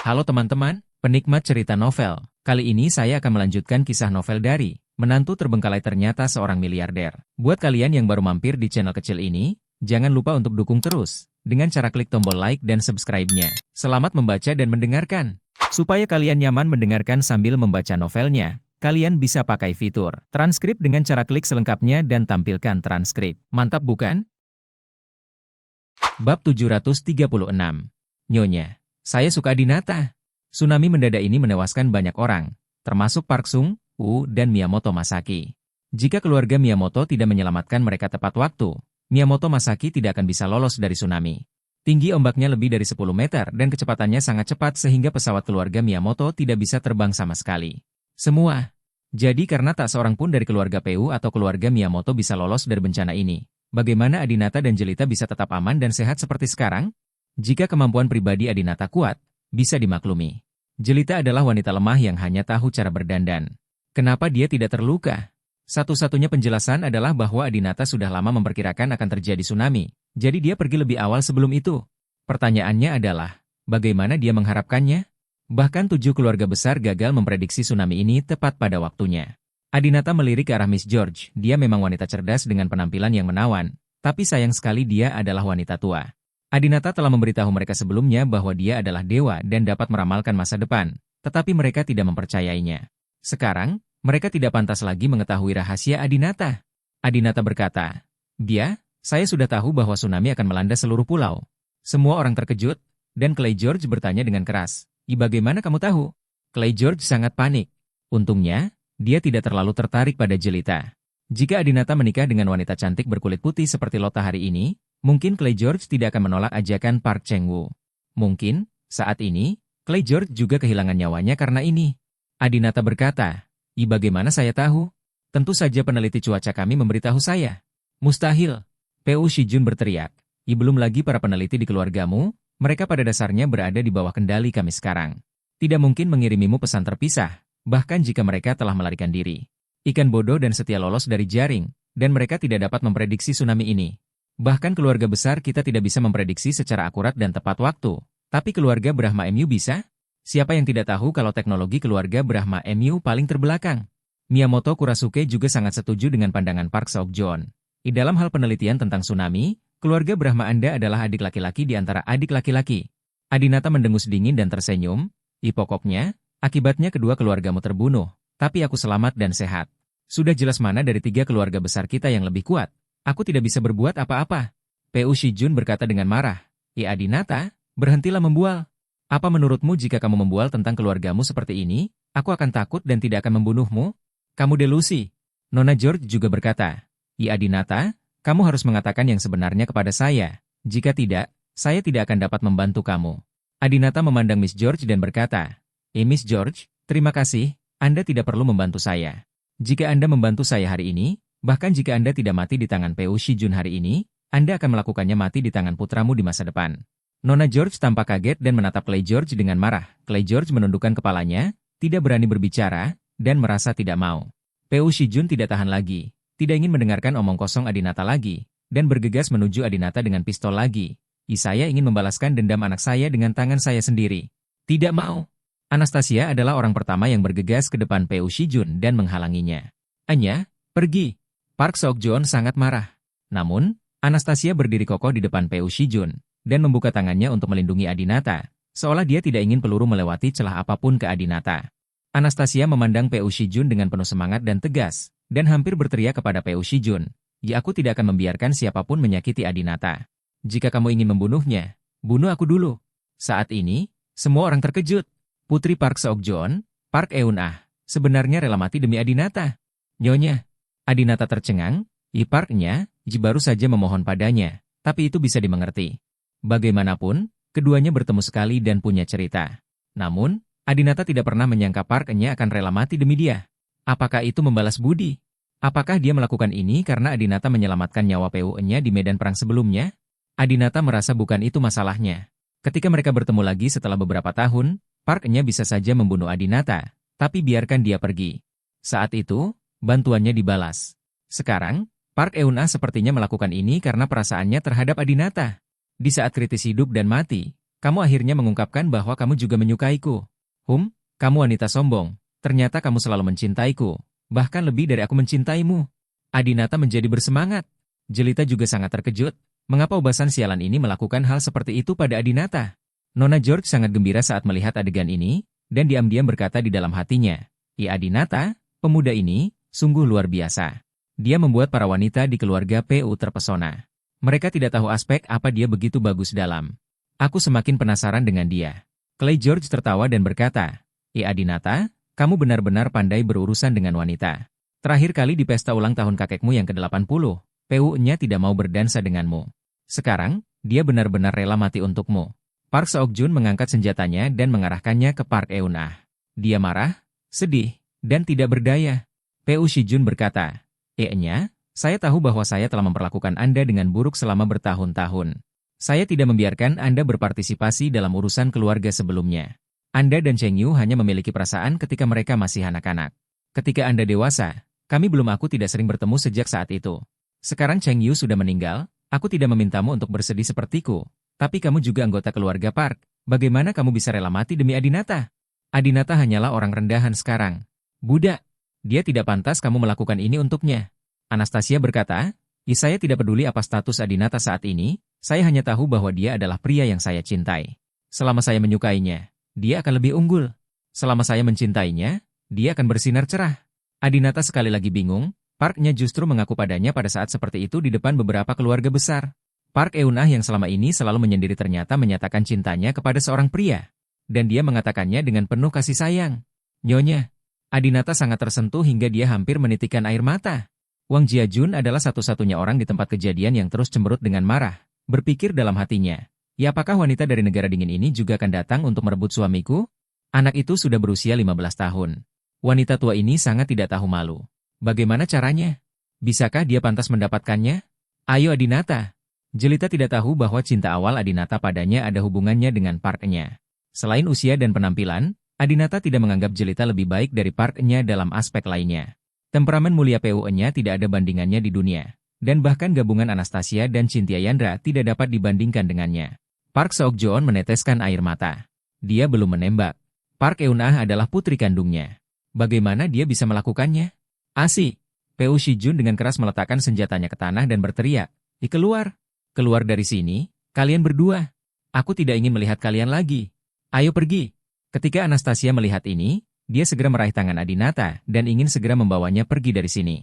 Halo teman-teman, penikmat cerita novel. Kali ini saya akan melanjutkan kisah novel dari Menantu Terbengkalai Ternyata Seorang Miliarder. Buat kalian yang baru mampir di channel kecil ini, jangan lupa untuk dukung terus dengan cara klik tombol like dan subscribe-nya. Selamat membaca dan mendengarkan. Supaya kalian nyaman mendengarkan sambil membaca novelnya, kalian bisa pakai fitur transkrip dengan cara klik selengkapnya dan tampilkan transkrip. Mantap bukan? Bab 736. Nyonya, saya suka Adinata. Tsunami mendadak ini menewaskan banyak orang, termasuk Park Sung Woo dan Miyamoto Masaki. Jika keluarga Miyamoto tidak menyelamatkan mereka tepat waktu, Miyamoto Masaki tidak akan bisa lolos dari tsunami. Tinggi ombaknya lebih dari 10 meter dan kecepatannya sangat cepat sehingga pesawat keluarga Miyamoto tidak bisa terbang sama sekali. Semua. Jadi karena tak seorang pun dari keluarga PU atau keluarga Miyamoto bisa lolos dari bencana ini, bagaimana Adinata dan Jelita bisa tetap aman dan sehat seperti sekarang? Jika kemampuan pribadi Adinata kuat, bisa dimaklumi. Jelita adalah wanita lemah yang hanya tahu cara berdandan. Kenapa dia tidak terluka? Satu-satunya penjelasan adalah bahwa Adinata sudah lama memperkirakan akan terjadi tsunami, jadi dia pergi lebih awal sebelum itu. Pertanyaannya adalah, bagaimana dia mengharapkannya? Bahkan 7 keluarga besar gagal memprediksi tsunami ini tepat pada waktunya. Adinata melirik ke arah Miss George, dia memang wanita cerdas dengan penampilan yang menawan, tapi sayang sekali dia adalah wanita tua. Adinata telah memberitahu mereka sebelumnya bahwa dia adalah dewa dan dapat meramalkan masa depan, tetapi mereka tidak mempercayainya. Sekarang, mereka tidak pantas lagi mengetahui rahasia Adinata. Adinata berkata, saya sudah tahu bahwa tsunami akan melanda seluruh pulau. Semua orang terkejut, dan Clay George bertanya dengan keras, bagaimana kamu tahu? Clay George sangat panik. Untungnya, dia tidak terlalu tertarik pada Jelita. Jika Adinata menikah dengan wanita cantik berkulit putih seperti Lota hari ini, mungkin Clay George tidak akan menolak ajakan Park Cheng-woo. Mungkin, saat ini, Clay George juga kehilangan nyawanya karena ini. Adinata berkata, bagaimana saya tahu? Tentu saja peneliti cuaca kami memberitahu saya. Mustahil. P.U. Shijun berteriak, belum lagi para peneliti di keluargamu, mereka pada dasarnya berada di bawah kendali kami sekarang. Tidak mungkin mengirimimu pesan terpisah, bahkan jika mereka telah melarikan diri. Ikan bodoh dan setia lolos dari jaring, dan mereka tidak dapat memprediksi tsunami ini. Bahkan keluarga besar kita tidak bisa memprediksi secara akurat dan tepat waktu. Tapi keluarga Brahma MU bisa? Siapa yang tidak tahu kalau teknologi keluarga Brahma MU paling terbelakang? Miyamoto Kurasuke juga sangat setuju dengan pandangan Park Seok-jeon. Di dalam hal penelitian tentang tsunami, keluarga Brahma Anda adalah adik laki-laki di antara adik laki-laki. Adinata mendengus dingin dan tersenyum. Pokoknya, akibatnya kedua keluargamu terbunuh, tapi aku selamat dan sehat. Sudah jelas mana dari 3 keluarga besar kita yang lebih kuat. Aku tidak bisa berbuat apa-apa. P.U. Shijun berkata dengan marah. Adinata, berhentilah membual. Apa menurutmu jika kamu membual tentang keluargamu seperti ini, aku akan takut dan tidak akan membunuhmu? Kamu delusi. Nona George juga berkata. Adinata, kamu harus mengatakan yang sebenarnya kepada saya. Jika tidak, saya tidak akan dapat membantu kamu. Adinata memandang Miss George dan berkata, Miss George, terima kasih, Anda tidak perlu membantu saya. Jika Anda membantu saya hari ini, bahkan jika Anda tidak mati di tangan P.U. Shijun hari ini, Anda akan melakukannya mati di tangan putramu di masa depan. Nona George tampak kaget dan menatap Clay George dengan marah. Clay George menundukkan kepalanya, tidak berani berbicara, dan merasa tidak mau. P.U. Shijun tidak tahan lagi, tidak ingin mendengarkan omong kosong Adinata lagi, dan bergegas menuju Adinata dengan pistol lagi. Saya ingin membalaskan dendam anak saya dengan tangan saya sendiri. Tidak mau. Anastasia adalah orang pertama yang bergegas ke depan P.U. Shijun dan menghalanginya. Anya, pergi. Park Seok-jeon sangat marah. Namun, Anastasia berdiri kokoh di depan P.U. Shijun dan membuka tangannya untuk melindungi Adinata, seolah dia tidak ingin peluru melewati celah apapun ke Adinata. Anastasia memandang P.U. Shijun dengan penuh semangat dan tegas, dan hampir berteriak kepada P.U. Shijun, aku tidak akan membiarkan siapapun menyakiti Adinata. Jika kamu ingin membunuhnya, bunuh aku dulu. Saat ini, semua orang terkejut. Putri Park Seok-jeon, Park Eun-ah, sebenarnya rela mati demi Adinata. Nyonya. Adinata tercengang, Parknya, baru saja memohon padanya, tapi itu bisa dimengerti. Bagaimanapun, keduanya bertemu sekali dan punya cerita. Namun, Adinata tidak pernah menyangka Parknya akan rela mati demi dia. Apakah itu membalas budi? Apakah dia melakukan ini karena Adinata menyelamatkan nyawa PU-nya di medan perang sebelumnya? Adinata merasa bukan itu masalahnya. Ketika mereka bertemu lagi setelah beberapa tahun, Parknya bisa saja membunuh Adinata, tapi biarkan dia pergi. Saat itu, bantuannya dibalas. Sekarang, Park Eun-ah sepertinya melakukan ini karena perasaannya terhadap Adinata. Di saat kritis hidup dan mati, Kamu akhirnya mengungkapkan bahwa kamu juga menyukaiku. Kamu wanita sombong. Ternyata kamu selalu mencintaiku. Bahkan lebih dari aku mencintaimu. Adinata menjadi bersemangat. Jelita juga sangat terkejut. Mengapa ubasan sialan ini melakukan hal seperti itu pada Adinata? Nona George sangat gembira saat melihat adegan ini, dan diam-diam berkata di dalam hatinya, "Ya Adinata, pemuda ini, sungguh luar biasa." Dia membuat para wanita di keluarga PU terpesona. Mereka tidak tahu aspek apa dia begitu bagus dalam. Aku semakin penasaran dengan dia. Clay George tertawa dan berkata, "Ya Adinata, kamu benar-benar pandai berurusan dengan wanita. Terakhir kali di pesta ulang tahun kakekmu yang ke-80, PU-nya tidak mau berdansa denganmu. Sekarang, dia benar-benar rela mati untukmu." Park Seok-jun mengangkat senjatanya dan mengarahkannya ke Park Eun-ah. Dia marah, sedih, dan tidak berdaya. PU Shijun berkata, "Nya, saya tahu bahwa saya telah memperlakukan Anda dengan buruk selama bertahun-tahun. Saya tidak membiarkan Anda berpartisipasi dalam urusan keluarga sebelumnya. Anda dan Cheng Yu hanya memiliki perasaan ketika mereka masih anak-anak. Ketika Anda dewasa, aku tidak sering bertemu sejak saat itu. Sekarang Cheng Yu sudah meninggal, aku tidak memintamu untuk bersedih sepertiku. Tapi kamu juga anggota keluarga Park. Bagaimana kamu bisa rela mati demi Adinata? Adinata hanyalah orang rendahan sekarang. Budak, dia tidak pantas kamu melakukan ini untuknya." Anastasia berkata, saya tidak peduli apa status Adinata saat ini, saya hanya tahu bahwa dia adalah pria yang saya cintai. Selama saya menyukainya, dia akan lebih unggul. Selama saya mencintainya, dia akan bersinar cerah." Adinata sekali lagi bingung, Park-nya justru mengaku padanya pada saat seperti itu di depan beberapa keluarga besar. Park Eun-ah yang selama ini selalu menyendiri ternyata menyatakan cintanya kepada seorang pria. Dan dia mengatakannya dengan penuh kasih sayang. "Nyonya." Adinata sangat tersentuh hingga dia hampir menitikkan air mata. Wang Jiajun adalah satu-satunya orang di tempat kejadian yang terus cemberut dengan marah. Berpikir dalam hatinya, ya apakah wanita dari negara dingin ini juga akan datang untuk merebut suamiku? Anak itu sudah berusia 15 tahun. Wanita tua ini sangat tidak tahu malu. Bagaimana caranya? Bisakah dia pantas mendapatkannya? Ayo Adinata. Jelita tidak tahu bahwa cinta awal Adinata padanya ada hubungannya dengan Park-nya. Selain usia dan penampilan, Adinata tidak menganggap Jelita lebih baik dari Park-nya dalam aspek lainnya. Temperamen mulia PU-nya tidak ada bandingannya di dunia. Dan bahkan gabungan Anastasia dan Cynthia Yandra tidak dapat dibandingkan dengannya. Park Seok-joon meneteskan air mata. Dia belum menembak. Park Eun-ah adalah putri kandungnya. Bagaimana dia bisa melakukannya? Asik. PU Shijun dengan keras meletakkan senjatanya ke tanah dan berteriak, "Keluar! Keluar dari sini, kalian berdua. Aku tidak ingin melihat kalian lagi. Ayo pergi." Ketika Anastasia melihat ini, dia segera meraih tangan Adinata dan ingin segera membawanya pergi dari sini.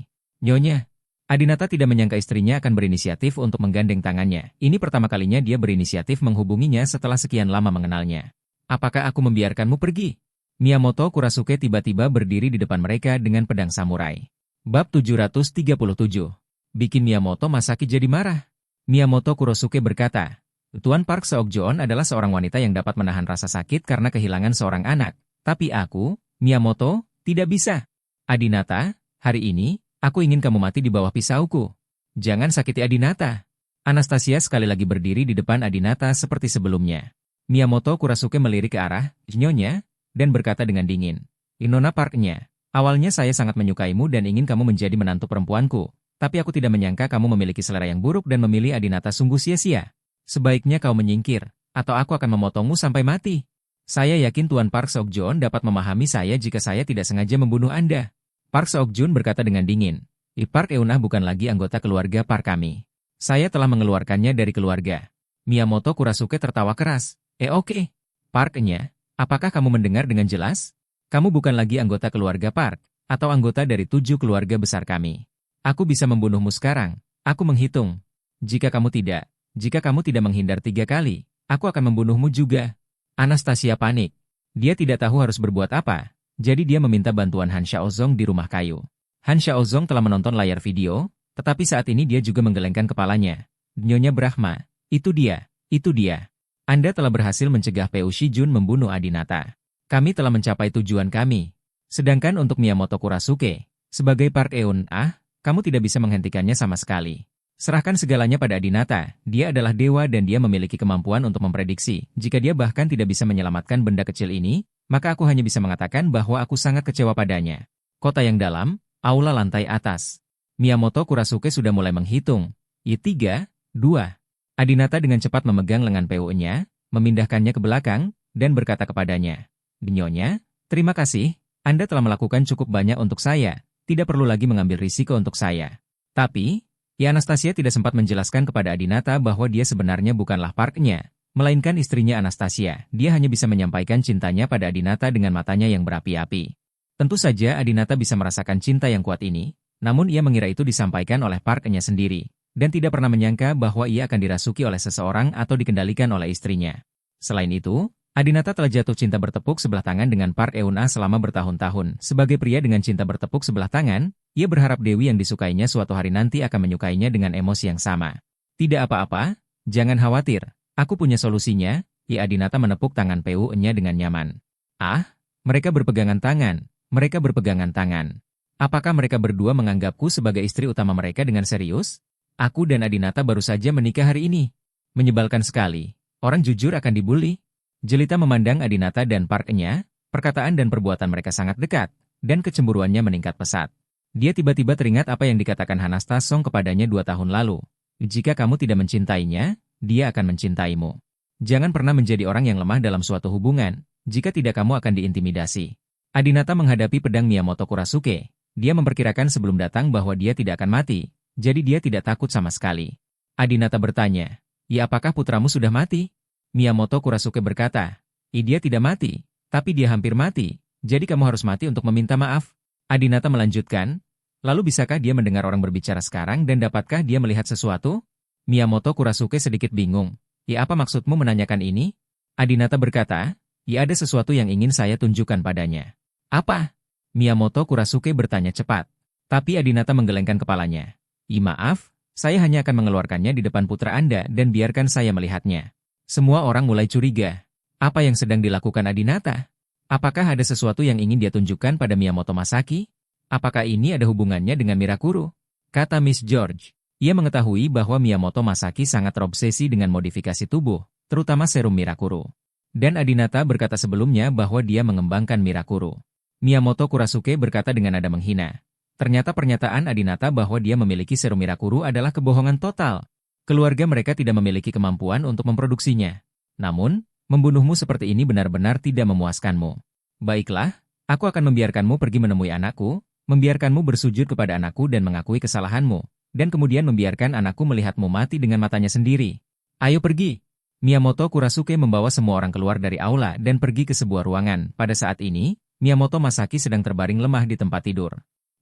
"Nyonya." Adinata tidak menyangka istrinya akan berinisiatif untuk menggandeng tangannya. Ini pertama kalinya dia berinisiatif menghubunginya setelah sekian lama mengenalnya. "Apakah aku membiarkanmu pergi?" Miyamoto Kurasuke tiba-tiba berdiri di depan mereka dengan pedang samurai. Bab 737. Bikin Miyamoto Masaki jadi marah. Miyamoto Kurasuke berkata, "Tuan Park Seok-joon adalah seorang wanita yang dapat menahan rasa sakit karena kehilangan seorang anak. Tapi aku, Miyamoto, tidak bisa. Adinata, hari ini, aku ingin kamu mati di bawah pisauku. Jangan sakiti Adinata." Anastasia sekali lagi berdiri di depan Adinata seperti sebelumnya. Miyamoto Kurasuke melirik ke arah Nyonya dan berkata dengan dingin, "Nona Park-nya, awalnya saya sangat menyukaimu dan ingin kamu menjadi menantu perempuanku. Tapi aku tidak menyangka kamu memiliki selera yang buruk dan memilih Adinata sungguh sia-sia. Sebaiknya kau menyingkir, atau aku akan memotongmu sampai mati. Saya yakin Tuan Park Seok-joon dapat memahami saya jika saya tidak sengaja membunuh Anda." Park Seok-jun berkata dengan dingin, Park Eun-ah bukan lagi anggota keluarga Park kami. Saya telah mengeluarkannya dari keluarga." Miyamoto Kurasuke tertawa keras. Oke. Park-nya, apakah kamu mendengar dengan jelas? Kamu bukan lagi anggota keluarga Park, atau anggota dari 7 keluarga besar kami. Aku bisa membunuhmu sekarang. Aku menghitung. Jika kamu tidak menghindar 3 kali, aku akan membunuhmu juga. Anastasia panik. Dia tidak tahu harus berbuat apa, jadi dia meminta bantuan Han Xiaozong di rumah kayu. Han Xiaozong telah menonton layar video, tetapi saat ini dia juga menggelengkan kepalanya. "Nyonya Brahma, itu dia. Anda telah berhasil mencegah PU Shijun membunuh Adinata. Kami telah mencapai tujuan kami. Sedangkan untuk Miyamoto Kurasuke, sebagai Park Eun-ah, kamu tidak bisa menghentikannya sama sekali. Serahkan segalanya pada Adinata, dia adalah dewa dan dia memiliki kemampuan untuk memprediksi. Jika dia bahkan tidak bisa menyelamatkan benda kecil ini, maka aku hanya bisa mengatakan bahwa aku sangat kecewa padanya." Kota yang dalam, aula lantai atas. Miyamoto Kurasuke sudah mulai menghitung. 3, 2. Adinata dengan cepat memegang lengan PU-nya, memindahkannya ke belakang, dan berkata kepadanya, "Nyonya, terima kasih, Anda telah melakukan cukup banyak untuk saya, tidak perlu lagi mengambil risiko untuk saya." Tapi, Anastasia tidak sempat menjelaskan kepada Adinata bahwa dia sebenarnya bukanlah Parknya, melainkan istrinya Anastasia. Dia hanya bisa menyampaikan cintanya pada Adinata dengan matanya yang berapi-api. Tentu saja Adinata bisa merasakan cinta yang kuat ini, namun ia mengira itu disampaikan oleh Parknya sendiri, dan tidak pernah menyangka bahwa ia akan dirasuki oleh seseorang atau dikendalikan oleh istrinya. Selain itu, Adinata telah jatuh cinta bertepuk sebelah tangan dengan Park Eun-ah selama bertahun-tahun. Sebagai pria dengan cinta bertepuk sebelah tangan, ia berharap Dewi yang disukainya suatu hari nanti akan menyukainya dengan emosi yang sama. "Tidak apa-apa, jangan khawatir, aku punya solusinya." Adinata menepuk tangan PU-nya dengan nyaman. Mereka berpegangan tangan. Mereka berpegangan tangan. Apakah mereka berdua menganggapku sebagai istri utama mereka dengan serius? Aku dan Adinata baru saja menikah hari ini. Menyebalkan sekali. Orang jujur akan dibully. Jelita memandang Adinata dan Park-nya, perkataan dan perbuatan mereka sangat dekat, dan kecemburuannya meningkat pesat. Dia tiba-tiba teringat apa yang dikatakan Hanasta Song kepadanya 2 tahun lalu. Jika kamu tidak mencintainya, dia akan mencintaimu. Jangan pernah menjadi orang yang lemah dalam suatu hubungan, jika tidak kamu akan diintimidasi. Adinata menghadapi pedang Miyamoto Kurasuke. Dia memperkirakan sebelum datang bahwa dia tidak akan mati, jadi dia tidak takut sama sekali. Adinata bertanya, apakah putramu sudah mati?" Miyamoto Kurasuke berkata, "Dia tidak mati, tapi dia hampir mati, jadi kamu harus mati untuk meminta maaf." Adinata melanjutkan, "Lalu bisakah dia mendengar orang berbicara sekarang dan dapatkah dia melihat sesuatu?" Miyamoto Kurasuke sedikit bingung. Apa maksudmu menanyakan ini?" Adinata berkata, ada sesuatu yang ingin saya tunjukkan padanya." "Apa?" Miyamoto Kurasuke bertanya cepat. Tapi Adinata menggelengkan kepalanya. Maaf, saya hanya akan mengeluarkannya di depan putra Anda dan biarkan saya melihatnya." Semua orang mulai curiga. Apa yang sedang dilakukan Adinata? Apakah ada sesuatu yang ingin dia tunjukkan pada Miyamoto Masaki? Apakah ini ada hubungannya dengan Mirakuru? Kata Miss George. Ia mengetahui bahwa Miyamoto Masaki sangat terobsesi dengan modifikasi tubuh, terutama serum Mirakuru. Dan Adinata berkata sebelumnya bahwa dia mengembangkan Mirakuru. Miyamoto Kurasuke berkata dengan nada menghina. Ternyata pernyataan Adinata bahwa dia memiliki serum Mirakuru adalah kebohongan total. Keluarga mereka tidak memiliki kemampuan untuk memproduksinya. Namun, membunuhmu seperti ini benar-benar tidak memuaskanmu. Baiklah, aku akan membiarkanmu pergi menemui anakku, membiarkanmu bersujud kepada anakku dan mengakui kesalahanmu, dan kemudian membiarkan anakku melihatmu mati dengan matanya sendiri. Ayo pergi. Miyamoto Kurasuke membawa semua orang keluar dari aula dan pergi ke sebuah ruangan. Pada saat ini, Miyamoto Masaki sedang terbaring lemah di tempat tidur.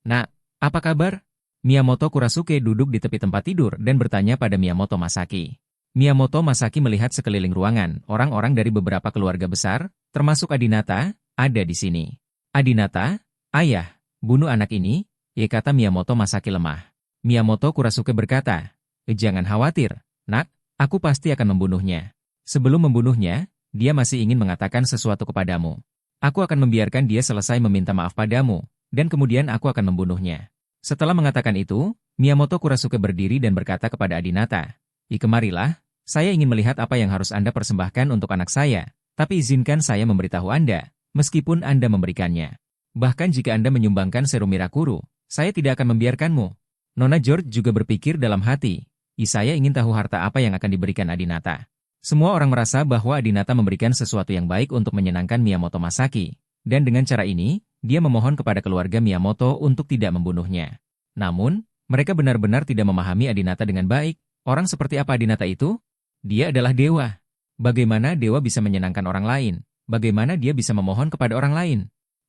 "Nak, apa kabar?" Miyamoto Kurasuke duduk di tepi tempat tidur dan bertanya pada Miyamoto Masaki. Miyamoto Masaki melihat sekeliling ruangan, orang-orang dari beberapa keluarga besar, termasuk Adinata, ada di sini. "Adinata, ayah, bunuh anak ini," kata Miyamoto Masaki lemah. Miyamoto Kurasuke berkata, "Jangan khawatir, nak, aku pasti akan membunuhnya. Sebelum membunuhnya, dia masih ingin mengatakan sesuatu kepadamu. Aku akan membiarkan dia selesai meminta maaf padamu, dan kemudian aku akan membunuhnya." Setelah mengatakan itu, Miyamoto Kurasuke berdiri dan berkata kepada Adinata, "Kemarilah, saya ingin melihat apa yang harus Anda persembahkan untuk anak saya, tapi izinkan saya memberitahu Anda, meskipun Anda memberikannya. Bahkan jika Anda menyumbangkan serum Mirakuru, saya tidak akan membiarkanmu." Nona George juga berpikir dalam hati, saya ingin tahu harta apa yang akan diberikan Adinata. Semua orang merasa bahwa Adinata memberikan sesuatu yang baik untuk menyenangkan Miyamoto Masaki, dan dengan cara ini, dia memohon kepada keluarga Miyamoto untuk tidak membunuhnya. Namun, mereka benar-benar tidak memahami Adinata dengan baik. Orang seperti apa Adinata itu? Dia adalah dewa. Bagaimana dewa bisa menyenangkan orang lain? Bagaimana dia bisa memohon kepada orang lain?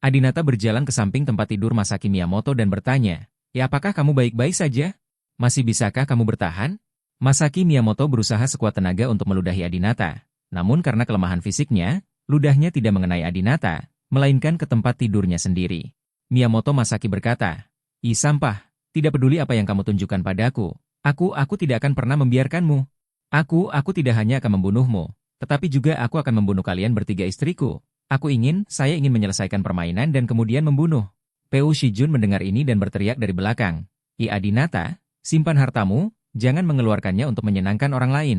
Adinata berjalan ke samping tempat tidur Masaki Miyamoto dan bertanya, apakah kamu baik-baik saja? Masih bisakah kamu bertahan?" Masaki Miyamoto berusaha sekuat tenaga untuk meludahi Adinata. Namun karena kelemahan fisiknya, ludahnya tidak mengenai Adinata, melainkan ke tempat tidurnya sendiri. Miyamoto Masaki berkata, sampah, tidak peduli apa yang kamu tunjukkan padaku, aku tidak akan pernah membiarkanmu. Aku tidak hanya akan membunuhmu, tetapi juga aku akan membunuh kalian bertiga istriku. Saya ingin menyelesaikan permainan dan kemudian membunuh." Peu Shijun mendengar ini dan berteriak dari belakang, Adinata, simpan hartamu, jangan mengeluarkannya untuk menyenangkan orang lain.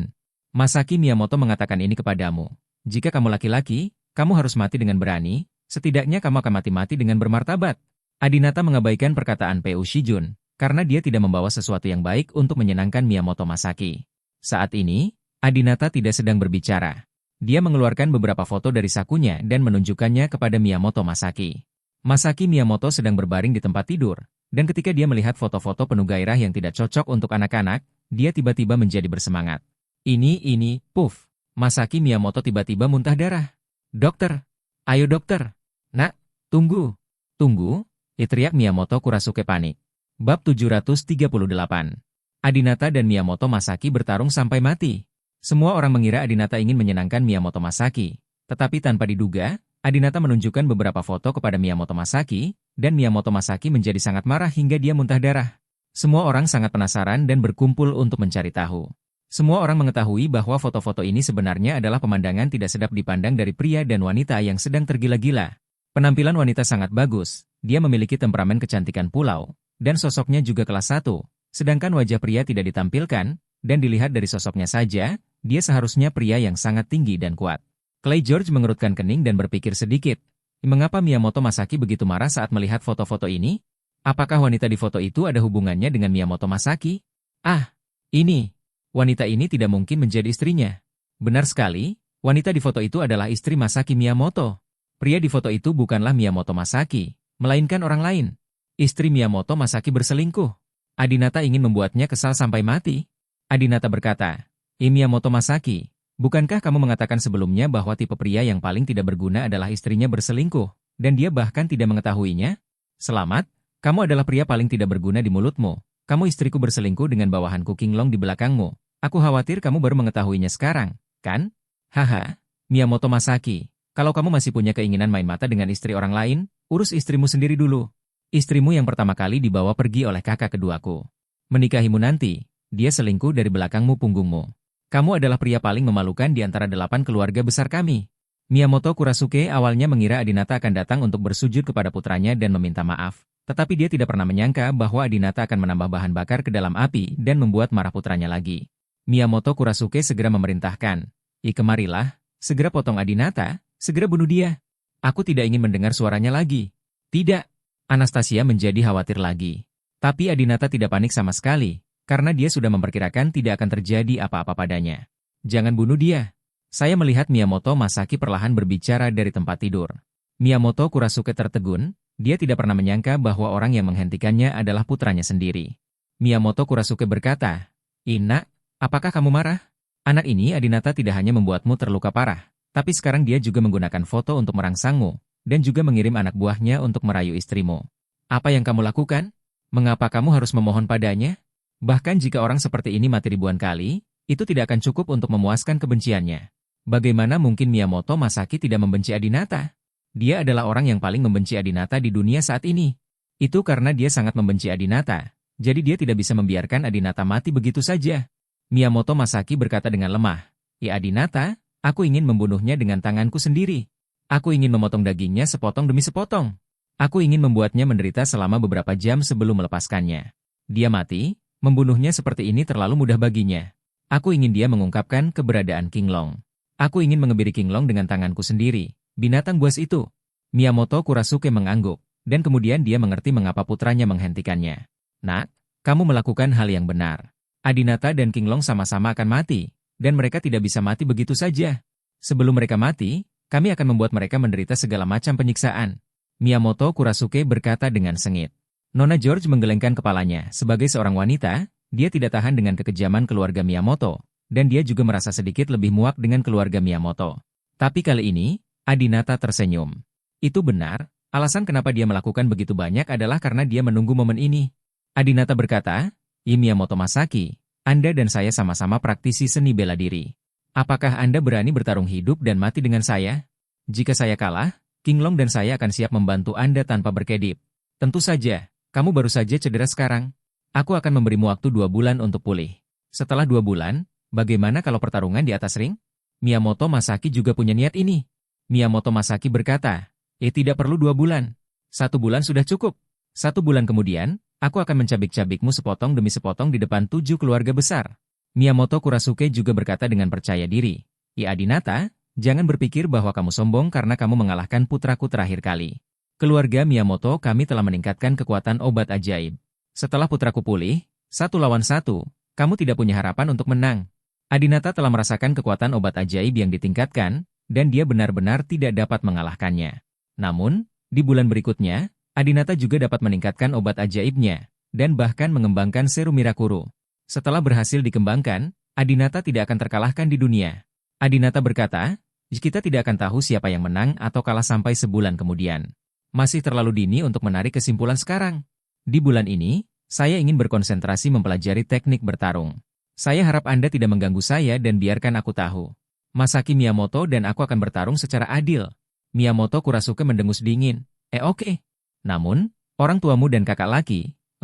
Masaki Miyamoto mengatakan ini kepadamu. Jika kamu laki-laki, kamu harus mati dengan berani, setidaknya kamu akan mati-mati dengan bermartabat. Adinata mengabaikan perkataan Peu Shijun, karena dia tidak membawa sesuatu yang baik untuk menyenangkan Miyamoto Masaki. Saat ini, Adinata tidak sedang berbicara. Dia mengeluarkan beberapa foto dari sakunya dan menunjukkannya kepada Miyamoto Masaki. Masaki Miyamoto sedang berbaring di tempat tidur, dan ketika dia melihat foto-foto penuh gairah yang tidak cocok untuk anak-anak, dia tiba-tiba menjadi bersemangat. Puff. Masaki Miyamoto tiba-tiba muntah darah. Dokter! Ayo dokter! Nak, tunggu! Tunggu! Teriak Miyamoto Kurasuke panik. Bab 738. Adinata dan Miyamoto Masaki bertarung sampai mati. Semua orang mengira Adinata ingin menyenangkan Miyamoto Masaki. Tetapi tanpa diduga, Adinata menunjukkan beberapa foto kepada Miyamoto Masaki, dan Miyamoto Masaki menjadi sangat marah hingga dia muntah darah. Semua orang sangat penasaran dan berkumpul untuk mencari tahu. Semua orang mengetahui bahwa foto-foto ini sebenarnya adalah pemandangan tidak sedap dipandang dari pria dan wanita yang sedang tergila-gila. Penampilan wanita sangat bagus, dia memiliki temperamen kecantikan pulau, dan sosoknya juga kelas 1, sedangkan wajah pria tidak ditampilkan, dan dilihat dari sosoknya saja, dia seharusnya pria yang sangat tinggi dan kuat. Clay George mengerutkan kening dan berpikir sedikit. Mengapa Miyamoto Masaki begitu marah saat melihat foto-foto ini? Apakah wanita di foto itu ada hubungannya dengan Miyamoto Masaki? Wanita ini tidak mungkin menjadi istrinya. Benar sekali, wanita di foto itu adalah istri Masaki Miyamoto. Pria di foto itu bukanlah Miyamoto Masaki, melainkan orang lain. Istri Miyamoto Masaki berselingkuh. Adinata ingin membuatnya kesal sampai mati. Adinata berkata, Miyamoto Masaki, bukankah kamu mengatakan sebelumnya bahwa tipe pria yang paling tidak berguna adalah istrinya berselingkuh, dan dia bahkan tidak mengetahuinya? Selamat, kamu adalah pria paling tidak berguna di mulutmu. Kamu istriku berselingkuh dengan bawahanku Kinglong di belakangmu. Aku khawatir kamu baru mengetahuinya sekarang, kan? Haha, Miyamoto Masaki, kalau kamu masih punya keinginan main mata dengan istri orang lain, urus istrimu sendiri dulu. Istrimu yang pertama kali dibawa pergi oleh kakak keduaku. Menikahimu nanti, dia selingkuh dari belakangmu punggungmu. Kamu adalah pria paling memalukan di antara 8 keluarga besar kami. Miyamoto Kurasuke awalnya mengira Adinata akan datang untuk bersujud kepada putranya dan meminta maaf. Tetapi dia tidak pernah menyangka bahwa Adinata akan menambah bahan bakar ke dalam api dan membuat marah putranya lagi. Miyamoto Kurasuke segera memerintahkan, kemarilah, segera potong Adinata, segera bunuh dia. Aku tidak ingin mendengar suaranya lagi. Tidak. Anastasia menjadi khawatir lagi. Tapi Adinata tidak panik sama sekali, karena dia sudah memperkirakan tidak akan terjadi apa-apa padanya. Jangan bunuh dia. Saya melihat Miyamoto Masaki perlahan berbicara dari tempat tidur. Miyamoto Kurasuke tertegun, dia tidak pernah menyangka bahwa orang yang menghentikannya adalah putranya sendiri. Miyamoto Kurasuke berkata, Nak, apakah kamu marah? Anak ini Adinata tidak hanya membuatmu terluka parah, tapi sekarang dia juga menggunakan foto untuk merangsangmu, dan juga mengirim anak buahnya untuk merayu istrimu. Apa yang kamu lakukan? Mengapa kamu harus memohon padanya? Bahkan jika orang seperti ini mati ribuan kali, itu tidak akan cukup untuk memuaskan kebenciannya. Bagaimana mungkin Miyamoto Masaki tidak membenci Adinata? Dia adalah orang yang paling membenci Adinata di dunia saat ini. Itu karena dia sangat membenci Adinata, jadi dia tidak bisa membiarkan Adinata mati begitu saja. Miyamoto Masaki berkata dengan lemah, Adinata, aku ingin membunuhnya dengan tanganku sendiri. Aku ingin memotong dagingnya sepotong demi sepotong. Aku ingin membuatnya menderita selama beberapa jam sebelum melepaskannya. Dia mati, membunuhnya seperti ini terlalu mudah baginya. Aku ingin dia mengungkapkan keberadaan Kinglong. Aku ingin mengebiri Kinglong dengan tanganku sendiri. Binatang buas itu. Miyamoto Kurasuke mengangguk, dan kemudian dia mengerti mengapa putranya menghentikannya. Nak, kamu melakukan hal yang benar. Adinata dan Kinglong sama-sama akan mati, dan mereka tidak bisa mati begitu saja. Sebelum mereka mati, kami akan membuat mereka menderita segala macam penyiksaan. Miyamoto Kurasuke berkata dengan sengit. Nona George menggelengkan kepalanya. Sebagai seorang wanita, dia tidak tahan dengan kekejaman keluarga Miyamoto, dan dia juga merasa sedikit lebih muak dengan keluarga Miyamoto. Tapi kali ini, Adinata tersenyum. Itu benar, alasan kenapa dia melakukan begitu banyak adalah karena dia menunggu momen ini. Adinata berkata, Miyamoto Masaki, Anda dan saya sama-sama praktisi seni bela diri. Apakah Anda berani bertarung hidup dan mati dengan saya? Jika saya kalah, Kinglong dan saya akan siap membantu Anda tanpa berkedip. Tentu saja, kamu baru saja cedera sekarang. Aku akan memberimu waktu 2 bulan untuk pulih. Setelah 2 bulan, bagaimana kalau pertarungan di atas ring? Miyamoto Masaki juga punya niat ini. Miyamoto Masaki berkata, tidak perlu 2 bulan. 1 bulan sudah cukup. 1 bulan kemudian, aku akan mencabik-cabikmu sepotong demi sepotong di depan 7 keluarga besar. Miyamoto Kurasuke juga berkata dengan percaya diri, Adinata, jangan berpikir bahwa kamu sombong karena kamu mengalahkan putraku terakhir kali. Keluarga Miyamoto kami telah meningkatkan kekuatan obat ajaib. Setelah putraku pulih, 1 lawan 1, kamu tidak punya harapan untuk menang. Adinata telah merasakan kekuatan obat ajaib yang ditingkatkan, dan dia benar-benar tidak dapat mengalahkannya. Namun, di bulan berikutnya, Adinata juga dapat meningkatkan obat ajaibnya, dan bahkan mengembangkan serum Mirakuru. Setelah berhasil dikembangkan, Adinata tidak akan terkalahkan di dunia. Adinata berkata, kita tidak akan tahu siapa yang menang atau kalah sampai sebulan kemudian. Masih terlalu dini untuk menarik kesimpulan sekarang. Di bulan ini, saya ingin berkonsentrasi mempelajari teknik bertarung. Saya harap Anda tidak mengganggu saya dan biarkan aku tahu. Masaki Miyamoto dan aku akan bertarung secara adil. Miyamoto Kurasuke mendengus dingin. Oke. Namun, orang tuamu dan kakak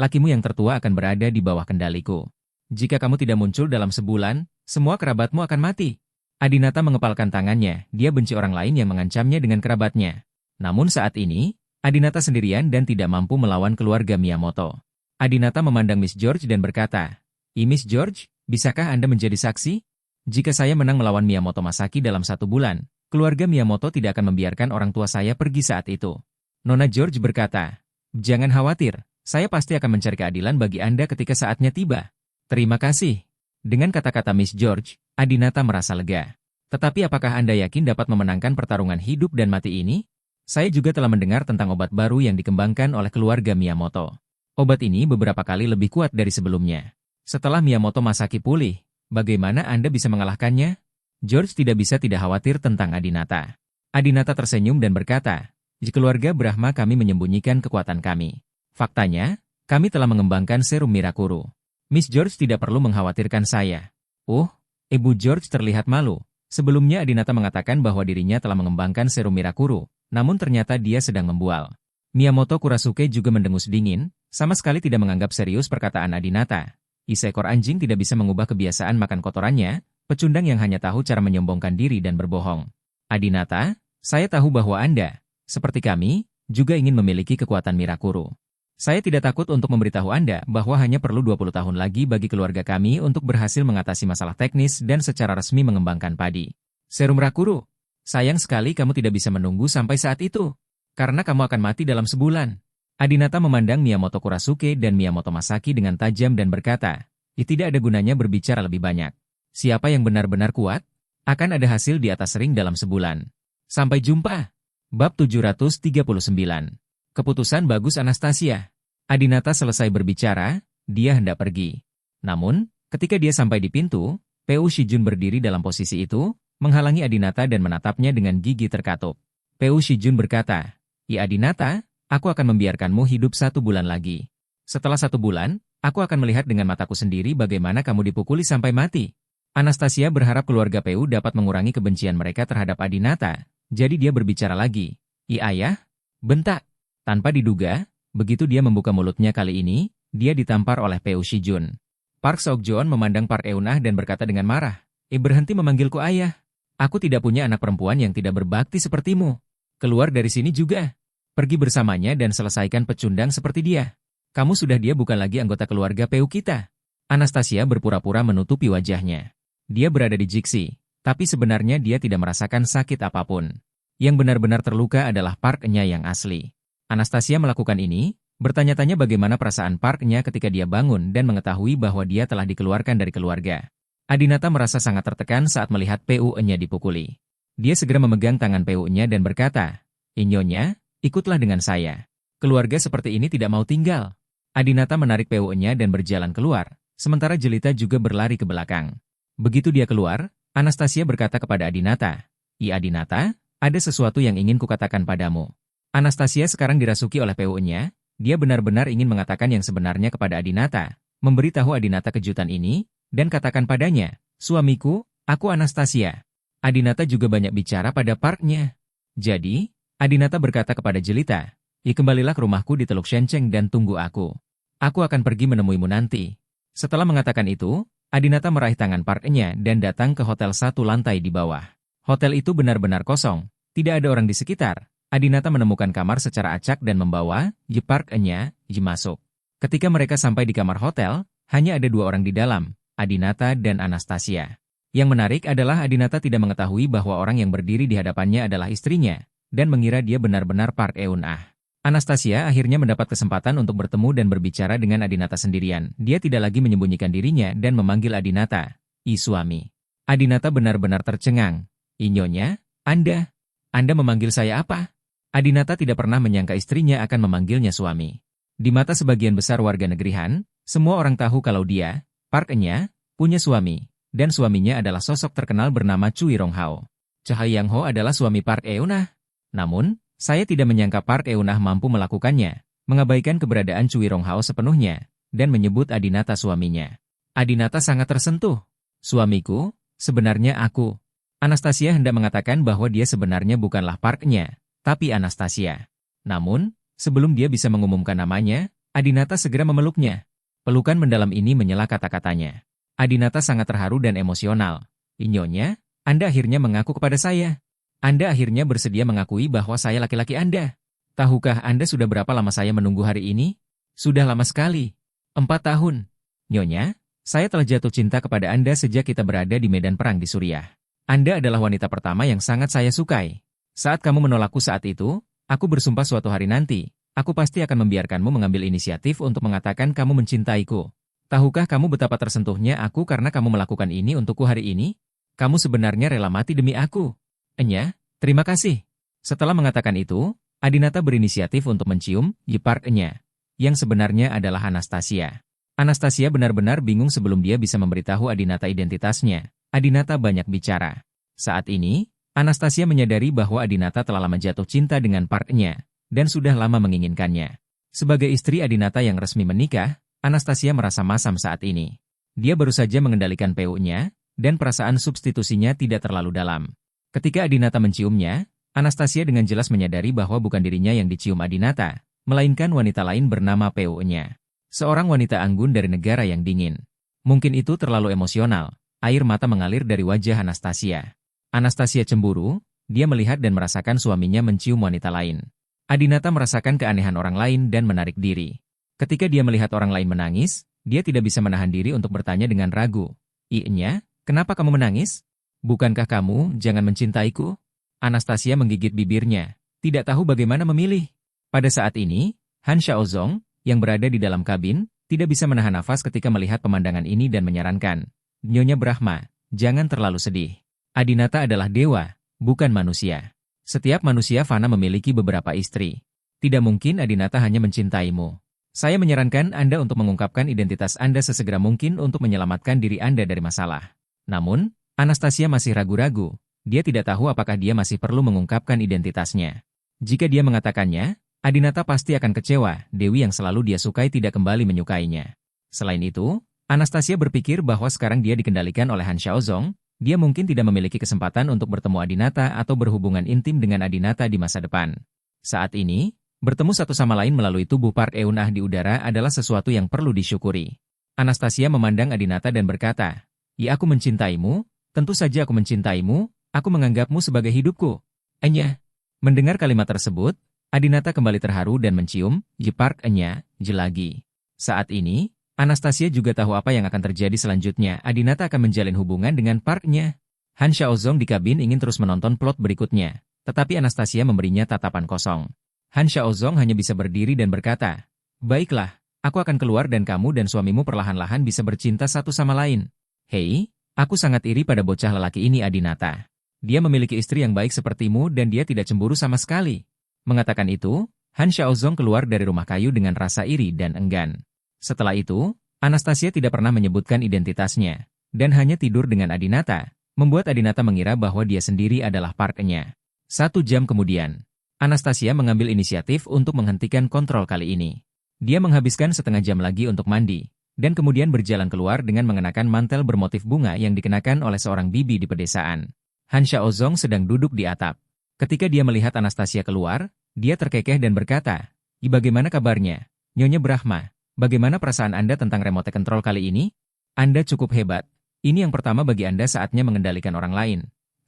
lakimu yang tertua akan berada di bawah kendaliku. Jika kamu tidak muncul dalam sebulan, semua kerabatmu akan mati. Adinata mengepalkan tangannya, dia benci orang lain yang mengancamnya dengan kerabatnya. Namun saat ini, Adinata sendirian dan tidak mampu melawan keluarga Miyamoto. Adinata memandang Miss George dan berkata, Miss George, bisakah Anda menjadi saksi? Jika saya menang melawan Miyamoto Masaki dalam 1 bulan, keluarga Miyamoto tidak akan membiarkan orang tua saya pergi saat itu. Nona George berkata, jangan khawatir, saya pasti akan mencari keadilan bagi Anda ketika saatnya tiba. Terima kasih. Dengan kata-kata Miss George, Adinata merasa lega. Tetapi apakah Anda yakin dapat memenangkan pertarungan hidup dan mati ini? Saya juga telah mendengar tentang obat baru yang dikembangkan oleh keluarga Miyamoto. Obat ini beberapa kali lebih kuat dari sebelumnya. Setelah Miyamoto Masaki pulih, bagaimana Anda bisa mengalahkannya? George tidak khawatir tentang Adinata. Adinata tersenyum dan berkata, di keluarga Brahma kami menyembunyikan kekuatan kami. Faktanya, kami telah mengembangkan serum Mirakuru. Miss George tidak perlu mengkhawatirkan saya. Ibu George terlihat malu. Sebelumnya Adinata mengatakan bahwa dirinya telah mengembangkan serum Mirakuru, namun ternyata dia sedang membual. Miyamoto Kurasuke juga mendengus dingin, sama sekali tidak menganggap serius perkataan Adinata. Seekor anjing tidak bisa mengubah kebiasaan makan kotorannya, pecundang yang hanya tahu cara menyombongkan diri dan berbohong. Adinata, saya tahu bahwa Anda, seperti kami, juga ingin memiliki kekuatan Mirakuru. Saya tidak takut untuk memberitahu Anda bahwa hanya perlu 20 tahun lagi bagi keluarga kami untuk berhasil mengatasi masalah teknis dan secara resmi mengembangkan padi. Serum Rakuru, sayang sekali kamu tidak bisa menunggu sampai saat itu. Karena kamu akan mati dalam sebulan. Adinata memandang Miyamoto Kurasuke dan Miyamoto Masaki dengan tajam dan berkata, tidak ada gunanya berbicara lebih banyak. Siapa yang benar-benar kuat, akan ada hasil di atas ring dalam sebulan. Sampai jumpa. Bab 739. Keputusan bagus Anastasia. Adinata selesai berbicara, dia hendak pergi. Namun, ketika dia sampai di pintu, Peu Shijun berdiri dalam posisi itu, menghalangi Adinata dan menatapnya dengan gigi terkatup. Peu Shijun berkata, Adinata, aku akan membiarkanmu hidup 1 bulan lagi. Setelah 1 bulan, aku akan melihat dengan mataku sendiri bagaimana kamu dipukuli sampai mati. Anastasia berharap keluarga Peu dapat mengurangi kebencian mereka terhadap Adinata, jadi dia berbicara lagi. Ayah? Bentak. Tanpa diduga, begitu dia membuka mulutnya kali ini, dia ditampar oleh Peu Shijun. Park Seokjeon memandang Park Eunah dan berkata dengan marah, berhenti memanggilku ayah. Aku tidak punya anak perempuan yang tidak berbakti sepertimu. Keluar dari sini juga. Pergi bersamanya dan selesaikan pecundang seperti dia. Kamu sudah dia bukan lagi anggota keluarga Peu kita. Anastasia berpura-pura menutupi wajahnya. Dia berada di Jixi, tapi sebenarnya dia tidak merasakan sakit apapun. Yang benar-benar terluka adalah Park-nya yang asli. Anastasia melakukan ini, bertanya-tanya bagaimana perasaan Park-nya ketika dia bangun dan mengetahui bahwa dia telah dikeluarkan dari keluarga. Adinata merasa sangat tertekan saat melihat Peu-nya dipukuli. Dia segera memegang tangan Peu-nya dan berkata, Nyonya, ikutlah dengan saya. Keluarga seperti ini tidak mau tinggal. Adinata menarik Peu-nya dan berjalan keluar, sementara Jelita juga berlari ke belakang. Begitu dia keluar, Anastasia berkata kepada Adinata, Adinata, ada sesuatu yang ingin kukatakan padamu. Anastasia sekarang dirasuki oleh Peu-nya, dia benar-benar ingin mengatakan yang sebenarnya kepada Adinata, memberitahu Adinata kejutan ini, dan katakan padanya, suamiku, aku Anastasia. Adinata juga banyak bicara pada Park-nya. Jadi, Adinata berkata kepada Jelita, kembalilah ke rumahku di Teluk Shenceng dan tunggu aku. Aku akan pergi menemuimu nanti. Setelah mengatakan itu, Adinata meraih tangan Park-nya dan datang ke hotel 1 lantai di bawah. Hotel itu benar-benar kosong, tidak ada orang di sekitar. Adinata menemukan kamar secara acak dan membawa Park-nya masuk. Ketika mereka sampai di kamar hotel, hanya ada 2 orang di dalam, Adinata dan Anastasia. Yang menarik adalah Adinata tidak mengetahui bahwa orang yang berdiri di hadapannya adalah istrinya, dan mengira dia benar-benar Park Eun-ah. Anastasia akhirnya mendapat kesempatan untuk bertemu dan berbicara dengan Adinata sendirian. Dia tidak lagi menyembunyikan dirinya dan memanggil Adinata, suami. Adinata benar-benar tercengang. Nyonya, Anda memanggil saya apa? Adinata tidak pernah menyangka istrinya akan memanggilnya suami. Di mata sebagian besar warga negeri Han, semua orang tahu kalau dia, Park Enya, punya suami, dan suaminya adalah sosok terkenal bernama Cui Ronghao. Cahayang Ho adalah suami Park Eunah. Namun, saya tidak menyangka Park Eunah mampu melakukannya, mengabaikan keberadaan Cui Ronghao sepenuhnya, dan menyebut Adinata suaminya. Adinata sangat tersentuh. Suamiku, sebenarnya aku. Anastasia hendak mengatakan bahwa dia sebenarnya bukanlah Park-nya, tapi Anastasia. Namun, sebelum dia bisa mengumumkan namanya, Adinata segera memeluknya. Pelukan mendalam ini menyela kata-katanya. Adinata sangat terharu dan emosional. Nyonya, Anda akhirnya mengaku kepada saya. Anda akhirnya bersedia mengakui bahwa saya laki-laki Anda. Tahukah Anda sudah berapa lama saya menunggu hari ini? Sudah lama sekali. 4 tahun. Nyonya, saya telah jatuh cinta kepada Anda sejak kita berada di medan perang di Suriah. Anda adalah wanita pertama yang sangat saya sukai. Saat kamu menolakku saat itu, aku bersumpah suatu hari nanti, aku pasti akan membiarkanmu mengambil inisiatif untuk mengatakan kamu mencintaiku. Tahukah kamu betapa tersentuhnya aku karena kamu melakukan ini untukku hari ini? Kamu sebenarnya rela mati demi aku. Enya, terima kasih. Setelah mengatakan itu, Adinata berinisiatif untuk mencium Park Enya, yang sebenarnya adalah Anastasia. Anastasia benar-benar bingung sebelum dia bisa memberitahu Adinata identitasnya. Adinata banyak bicara. Saat ini, Anastasia menyadari bahwa Adinata telah lama jatuh cinta dengan Park Enya, dan sudah lama menginginkannya. Sebagai istri Adinata yang resmi menikah, Anastasia merasa masam saat ini. Dia baru saja mengendalikan PU-nya, dan perasaan substitusinya tidak terlalu dalam. Ketika Adinata menciumnya, Anastasia dengan jelas menyadari bahwa bukan dirinya yang dicium Adinata, melainkan wanita lain bernama PU-nya. Seorang wanita anggun dari negara yang dingin. Mungkin itu terlalu emosional. Air mata mengalir dari wajah Anastasia. Anastasia cemburu, dia melihat dan merasakan suaminya mencium wanita lain. Adinata merasakan keanehan orang lain dan menarik diri. Ketika dia melihat orang lain menangis, dia tidak bisa menahan diri untuk bertanya dengan ragu. Nya, kenapa kamu menangis? Bukankah kamu jangan mencintaiku? Anastasia menggigit bibirnya, tidak tahu bagaimana memilih. Pada saat ini, Han Xiaozong, yang berada di dalam kabin, tidak bisa menahan nafas ketika melihat pemandangan ini dan menyarankan, Nyonya Brahma, jangan terlalu sedih. Adinata adalah dewa, bukan manusia. Setiap manusia fana memiliki beberapa istri. Tidak mungkin Adinata hanya mencintaimu. Saya menyarankan Anda untuk mengungkapkan identitas Anda sesegera mungkin untuk menyelamatkan diri Anda dari masalah. Namun, Anastasia masih ragu-ragu. Dia tidak tahu apakah dia masih perlu mengungkapkan identitasnya. Jika dia mengatakannya, Adinata pasti akan kecewa, Dewi yang selalu dia sukai tidak kembali menyukainya. Selain itu, Anastasia berpikir bahwa sekarang dia dikendalikan oleh Han Xiaozong, dia mungkin tidak memiliki kesempatan untuk bertemu Adinata atau berhubungan intim dengan Adinata di masa depan. Saat ini, bertemu satu sama lain melalui tubuh Park Eunah di udara adalah sesuatu yang perlu disyukuri. Anastasia memandang Adinata dan berkata, "Ya, aku mencintaimu, tentu saja aku mencintaimu, aku menganggapmu sebagai hidupku." Enya. Mendengar kalimat tersebut, Adinata kembali terharu dan mencium Park Enya lagi. Saat ini, Anastasia juga tahu apa yang akan terjadi selanjutnya. Adinata akan menjalin hubungan dengan Park Enya. Han Xiaozong di kabin ingin terus menonton plot berikutnya, tetapi Anastasia memberinya tatapan kosong. Han Xiaozong hanya bisa berdiri dan berkata, "Baiklah, aku akan keluar dan kamu dan suamimu perlahan-lahan bisa bercinta satu sama lain." Hei, aku sangat iri pada bocah lelaki ini Adinata. Dia memiliki istri yang baik sepertimu dan dia tidak cemburu sama sekali. Mengatakan itu, Han Xiaozong keluar dari rumah kayu dengan rasa iri dan enggan. Setelah itu, Anastasia tidak pernah menyebutkan identitasnya, dan hanya tidur dengan Adinata, membuat Adinata mengira bahwa dia sendiri adalah Park Enya. 1 jam kemudian, Anastasia mengambil inisiatif untuk menghentikan kontrol kali ini. Dia menghabiskan setengah jam lagi untuk mandi, dan kemudian berjalan keluar dengan mengenakan mantel bermotif bunga yang dikenakan oleh seorang bibi di pedesaan. Han Xiaozong sedang duduk di atap. Ketika dia melihat Anastasia keluar, dia terkekeh dan berkata, "Bagaimana kabarnya, Nyonya Brahma? Bagaimana perasaan Anda tentang remote control kali ini? Anda cukup hebat. Ini yang pertama bagi Anda saatnya mengendalikan orang lain.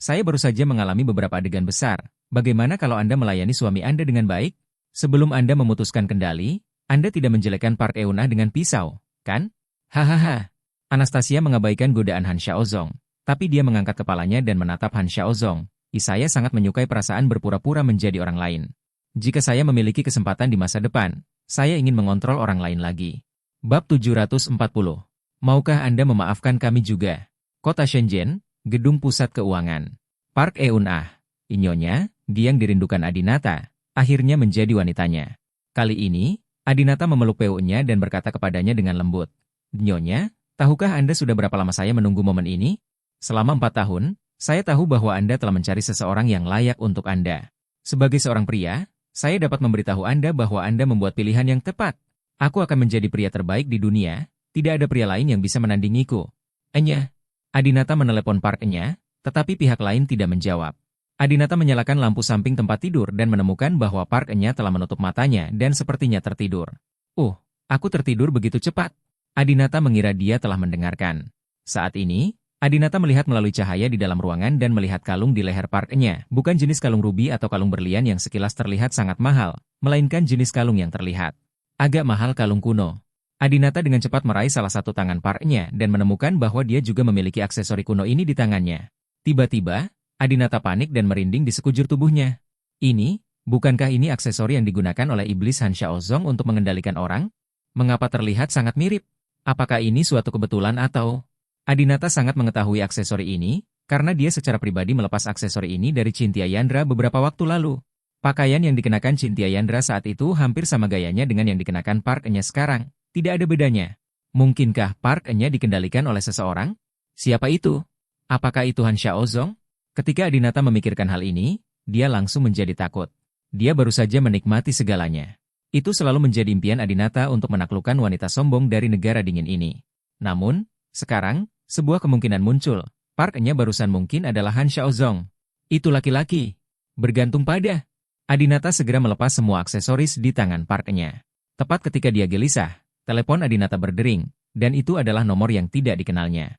Saya baru saja mengalami beberapa adegan besar. Bagaimana kalau Anda melayani suami Anda dengan baik? Sebelum Anda memutuskan kendali, Anda tidak menjelekkan Park Eunah dengan pisau, kan?" Hahaha. Anastasia mengabaikan godaan Han Xiaozong, tapi dia mengangkat kepalanya dan menatap Han Xiaozong. Saya sangat menyukai perasaan berpura-pura menjadi orang lain. Jika saya memiliki kesempatan di masa depan, saya ingin mengontrol orang lain lagi. Bab 740. Maukah Anda memaafkan kami juga? Kota Shenzhen, Gedung Pusat Keuangan. Park Eun-ah. Nyonya, dia yang dirindukan Adinata, akhirnya menjadi wanitanya. Kali ini, Adinata memeluk PU-nya dan berkata kepadanya dengan lembut. Nyonya, tahukah Anda sudah berapa lama saya menunggu momen ini? Selama 4 tahun, saya tahu bahwa Anda telah mencari seseorang yang layak untuk Anda. Sebagai seorang pria, saya dapat memberitahu Anda bahwa Anda membuat pilihan yang tepat. Aku akan menjadi pria terbaik di dunia, tidak ada pria lain yang bisa menandingiku. Enya. Adinata menelepon Park-nya, tetapi pihak lain tidak menjawab. Adinata menyalakan lampu samping tempat tidur dan menemukan bahwa Park-nya telah menutup matanya dan sepertinya tertidur. Aku tertidur begitu cepat. Adinata mengira dia telah mendengarkan. Saat ini, Adinata melihat melalui cahaya di dalam ruangan dan melihat kalung di leher Park-nya, bukan jenis kalung rubi atau kalung berlian yang sekilas terlihat sangat mahal, melainkan jenis kalung yang terlihat agak mahal kalung kuno. Adinata dengan cepat meraih salah satu tangan Park-nya dan menemukan bahwa dia juga memiliki aksesori kuno ini di tangannya. Tiba-tiba, Adinata panik dan merinding di sekujur tubuhnya. Bukankah ini aksesori yang digunakan oleh iblis Han Xiaozong untuk mengendalikan orang? Mengapa terlihat sangat mirip? Apakah ini suatu kebetulan atau... Adinata sangat mengetahui aksesori ini, karena dia secara pribadi melepas aksesori ini dari Cynthia Yandra beberapa waktu lalu. Pakaian yang dikenakan Cynthia Yandra saat itu hampir sama gayanya dengan yang dikenakan Park-nya sekarang. Tidak ada bedanya. Mungkinkah Park-nya dikendalikan oleh seseorang? Siapa itu? Apakah itu Han Xiaozong? Ketika Adinata memikirkan hal ini, dia langsung menjadi takut. Dia baru saja menikmati segalanya. Itu selalu menjadi impian Adinata untuk menaklukkan wanita sombong dari negara dingin ini. Namun, sekarang, sebuah kemungkinan muncul. Park-nya barusan mungkin adalah Han Xiaozong. Itu laki-laki. Bergantung pada. Adinata segera melepas semua aksesoris di tangan Park-nya. Tepat ketika dia gelisah, telepon Adinata berdering, dan itu adalah nomor yang tidak dikenalnya.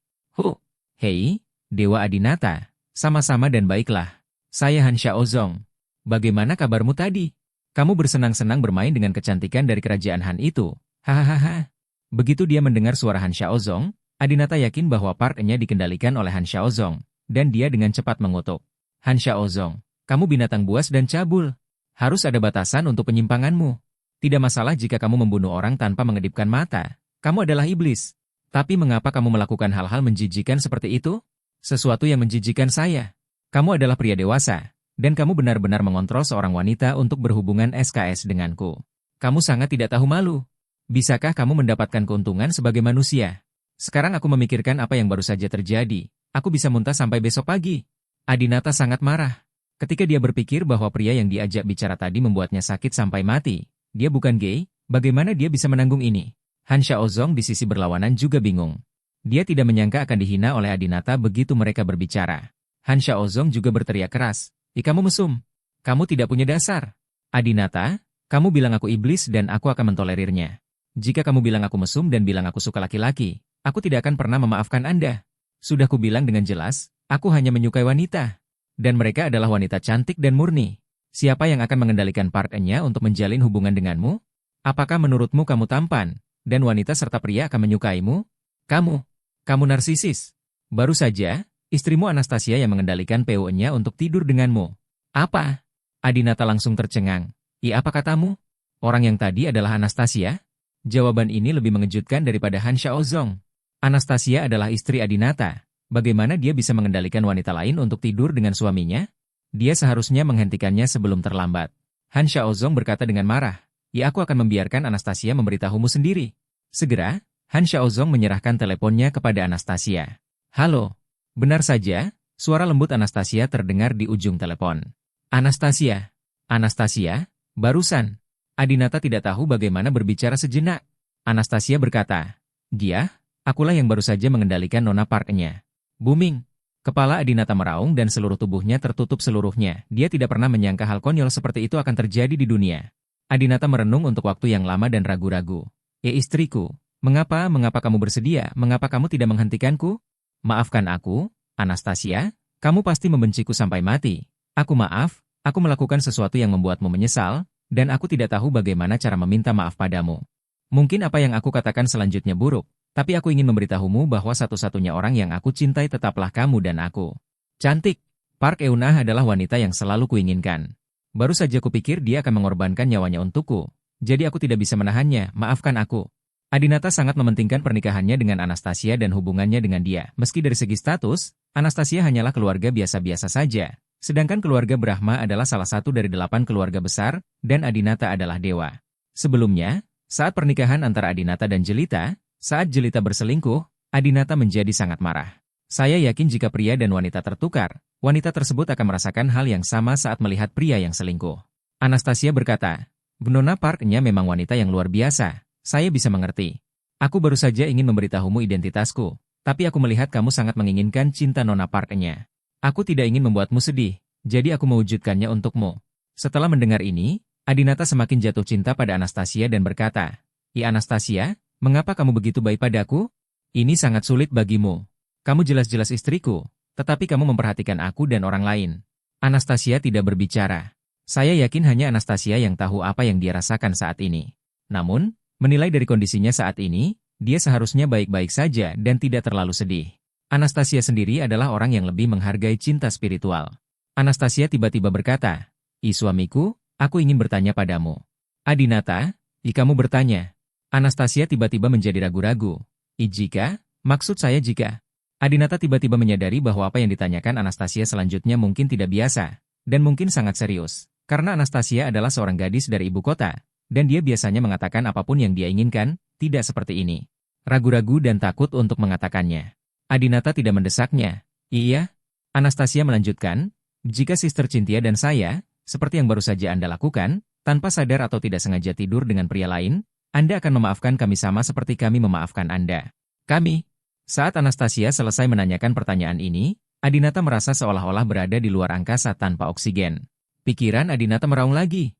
Hei, Dewa Adinata. Sama-sama dan baiklah. Saya Han Xiaozong. Bagaimana kabarmu tadi? Kamu bersenang-senang bermain dengan kecantikan dari kerajaan Han itu. Hahaha. Begitu dia mendengar suara Han Xiaozong, Adinata yakin bahwa Park-nya dikendalikan oleh Han Xiaozong, dan dia dengan cepat mengutuk. Han Xiaozong, kamu binatang buas dan cabul. Harus ada batasan untuk penyimpanganmu. Tidak masalah jika kamu membunuh orang tanpa mengedipkan mata. Kamu adalah iblis. Tapi mengapa kamu melakukan hal-hal menjijikan seperti itu? Sesuatu yang menjijikan saya. Kamu adalah pria dewasa, dan kamu benar-benar mengontrol seorang wanita untuk berhubungan SKS denganku. Kamu sangat tidak tahu malu. Bisakah kamu mendapatkan keuntungan sebagai manusia? Sekarang aku memikirkan apa yang baru saja terjadi. Aku bisa muntah sampai besok pagi. Adinata sangat marah. Ketika dia berpikir bahwa pria yang diajak bicara tadi membuatnya sakit sampai mati. Dia bukan gay, bagaimana dia bisa menanggung ini? Han Xiaozong di sisi berlawanan juga bingung. Dia tidak menyangka akan dihina oleh Adinata begitu mereka berbicara. Han Xiaozong juga berteriak keras. Kamu mesum. Kamu tidak punya dasar. Adinata, kamu bilang aku iblis dan aku akan mentolerirnya. Jika kamu bilang aku mesum dan bilang aku suka laki-laki, aku tidak akan pernah memaafkan Anda. Sudah kubilang dengan jelas, aku hanya menyukai wanita. Dan mereka adalah wanita cantik dan murni. Siapa yang akan mengendalikan Park-nya untuk menjalin hubungan denganmu? Apakah menurutmu kamu tampan, dan wanita serta pria akan menyukaimu? Kamu narsisis. Baru saja, istrimu Anastasia yang mengendalikan PO-nya untuk tidur denganmu. Apa? Adinata langsung tercengang. Apa katamu? Orang yang tadi adalah Anastasia? Jawaban ini lebih mengejutkan daripada Han Xiaozong. Anastasia adalah istri Adinata. Bagaimana dia bisa mengendalikan wanita lain untuk tidur dengan suaminya? Dia seharusnya menghentikannya sebelum terlambat. Han Xiaozong berkata dengan marah. Aku akan membiarkan Anastasia memberitahumu sendiri. Segera, Han Xiaozong menyerahkan teleponnya kepada Anastasia. Halo. Benar saja, suara lembut Anastasia terdengar di ujung telepon. Anastasia. Barusan. Adinata tidak tahu bagaimana berbicara sejenak. Anastasia berkata, akulah yang baru saja mengendalikan Nona Park-nya. Booming. Kepala Adinata meraung dan seluruh tubuhnya tertutup seluruhnya. Dia tidak pernah menyangka hal konyol seperti itu akan terjadi di dunia. Adinata merenung untuk waktu yang lama dan ragu-ragu. Istriku. Mengapa kamu bersedia? Mengapa kamu tidak menghentikanku? Maafkan aku, Anastasia. Kamu pasti membenciku sampai mati. Aku melakukan sesuatu yang membuatmu menyesal, dan aku tidak tahu bagaimana cara meminta maaf padamu. Mungkin apa yang aku katakan selanjutnya buruk, tapi aku ingin memberitahumu bahwa satu-satunya orang yang aku cintai tetaplah kamu dan aku. Cantik. Park Eun-ah adalah wanita yang selalu kuinginkan. Baru saja kupikir dia akan mengorbankan nyawanya untukku. Jadi aku tidak bisa menahannya, maafkan aku. Adinata sangat mementingkan pernikahannya dengan Anastasia dan hubungannya dengan dia. Meski dari segi status, Anastasia hanyalah keluarga biasa-biasa saja, sedangkan keluarga Brahma adalah salah satu dari 8 keluarga besar, dan Adinata adalah dewa. Sebelumnya, saat pernikahan antara Adinata dan Jelita, saat Jelita berselingkuh, Adinata menjadi sangat marah. Saya yakin jika pria dan wanita tertukar, wanita tersebut akan merasakan hal yang sama saat melihat pria yang selingkuh. Anastasia berkata, Nona Park-nya memang wanita yang luar biasa, saya bisa mengerti. Aku baru saja ingin memberitahumu identitasku, tapi aku melihat kamu sangat menginginkan cinta Nona Park-nya. Aku tidak ingin membuatmu sedih, jadi aku mewujudkannya untukmu. Setelah mendengar ini, Adinata semakin jatuh cinta pada Anastasia dan berkata, Anastasia, mengapa kamu begitu baik padaku? Ini sangat sulit bagimu. Kamu jelas-jelas istriku, tetapi kamu memperhatikan aku dan orang lain. Anastasia tidak berbicara. Saya yakin hanya Anastasia yang tahu apa yang dia rasakan saat ini. Namun, menilai dari kondisinya saat ini, dia seharusnya baik-baik saja dan tidak terlalu sedih. Anastasia sendiri adalah orang yang lebih menghargai cinta spiritual. Anastasia tiba-tiba berkata, suamiku, aku ingin bertanya padamu. Adinata, kamu bertanya. Anastasia tiba-tiba menjadi ragu-ragu. Jika? Maksud saya jika. Adinata tiba-tiba menyadari bahwa apa yang ditanyakan Anastasia selanjutnya mungkin tidak biasa, dan mungkin sangat serius, karena Anastasia adalah seorang gadis dari ibu kota, dan dia biasanya mengatakan apapun yang dia inginkan, tidak seperti ini. Ragu-ragu dan takut untuk mengatakannya. Adinata tidak mendesaknya. Iya? Anastasia melanjutkan, jika Sister Cynthia dan saya, seperti yang baru saja Anda lakukan, tanpa sadar atau tidak sengaja tidur dengan pria lain, Anda akan memaafkan kami sama seperti kami memaafkan Anda. Kami. Saat Anastasia selesai menanyakan pertanyaan ini, Adinata merasa seolah-olah berada di luar angkasa tanpa oksigen. Pikiran Adinata meraung lagi.